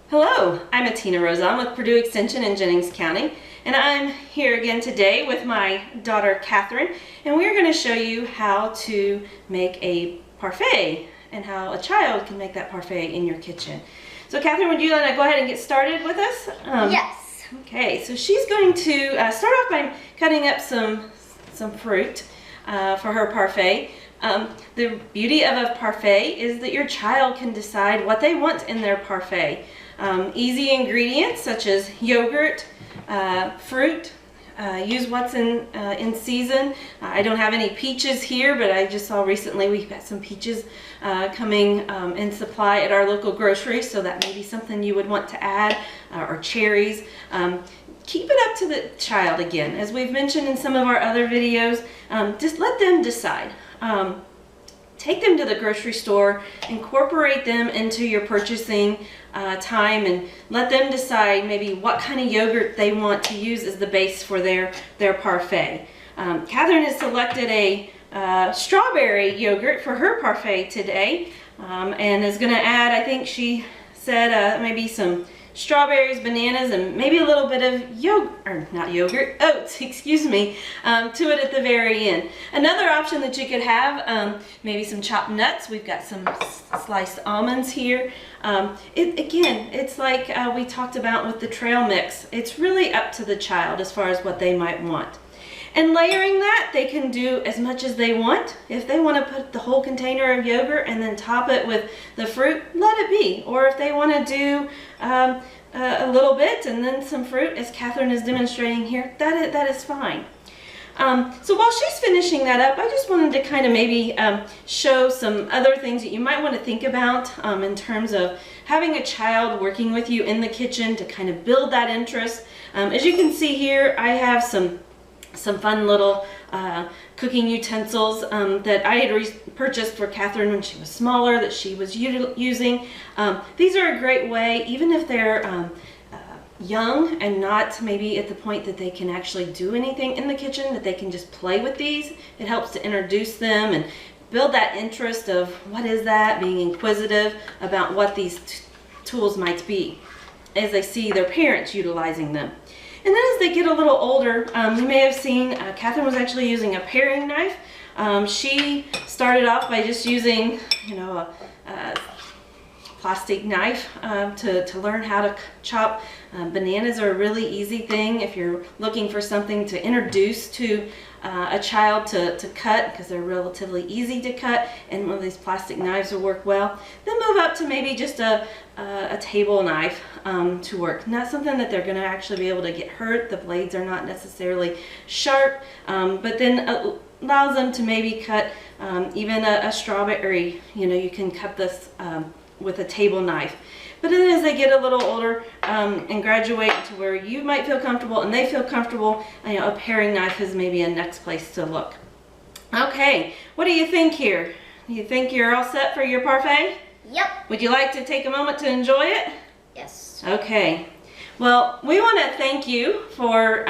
Hello, I'm Atina Rozon with Purdue Extension in Jennings County, and I'm here again today with my daughter Catherine, and we're going to show you how to make a parfait and how a child can make that parfait in your kitchen. So Catherine, would you want to go ahead and get started with us? Yes. Okay, so she's going to start off by cutting up some fruit for her parfait. The beauty of a parfait is that your child can decide what they want in their parfait. Easy ingredients such as yogurt, fruit, use what's in season. I don't have any peaches here, but I just saw recently we've got some peaches coming in supply at our local grocery, so that may be something you would want to add, or cherries. Keep it up to the child again. As we've mentioned in some of our other videos, just let them decide. Take them to the grocery store, incorporate them into your purchasing time, and let them decide maybe what kind of yogurt they want to use as the base for their parfait. Catherine has selected a strawberry yogurt for her parfait today, and is going to add, I think she said, maybe some strawberries, bananas, and maybe a little bit of oats, excuse me, to it at the very end. Another option that you could have, maybe some chopped nuts. We've got some sliced almonds here. Again, it's like we talked about with the trail mix. It's really up to the child as far as what they might want. And layering that, they can do as much as they want. If they want to put the whole container of yogurt and then top it with the fruit, let it be. Or if they want to do a little bit and then some fruit, as Catherine is demonstrating here, that is fine. So while she's finishing that up, I just wanted to kind of maybe show some other things that you might want to think about in terms of having a child working with you in the kitchen to kind of build that interest. As you can see here, I have some fun little cooking utensils that I had purchased for Catherine when she was smaller that she was using. These are a great way, even if they're young and not maybe at the point that they can actually do anything in the kitchen, that they can just play with these. It helps to introduce them and build that interest of what is that, being inquisitive about what these tools might be as they see their parents utilizing them. And then as they get a little older, you may have seen Catherine was actually using a paring knife. She started off by just using, a plastic knife to learn how to chop. Bananas are a really easy thing if you're looking for something to introduce to a child to cut, because they're relatively easy to cut, and one of these plastic knives will work well. Then move up to maybe just a table knife to work. Not something that they're going to actually be able to get hurt. The blades are not necessarily sharp, but then allows them to maybe cut even a strawberry. You can cut this with a table knife. But then as they get a little older and graduate to where you might feel comfortable and they feel comfortable, a paring knife is maybe a next place to look. Okay, what do you think here? Do you think you're all set for your parfait? Yep. Would you like to take a moment to enjoy it? Yes. Okay. Well, we want to thank you for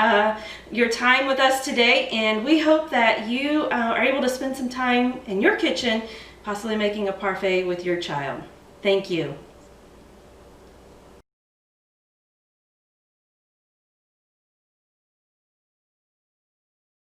your time with us today, and we hope that you are able to spend some time in your kitchen, possibly making a parfait with your child. Thank you.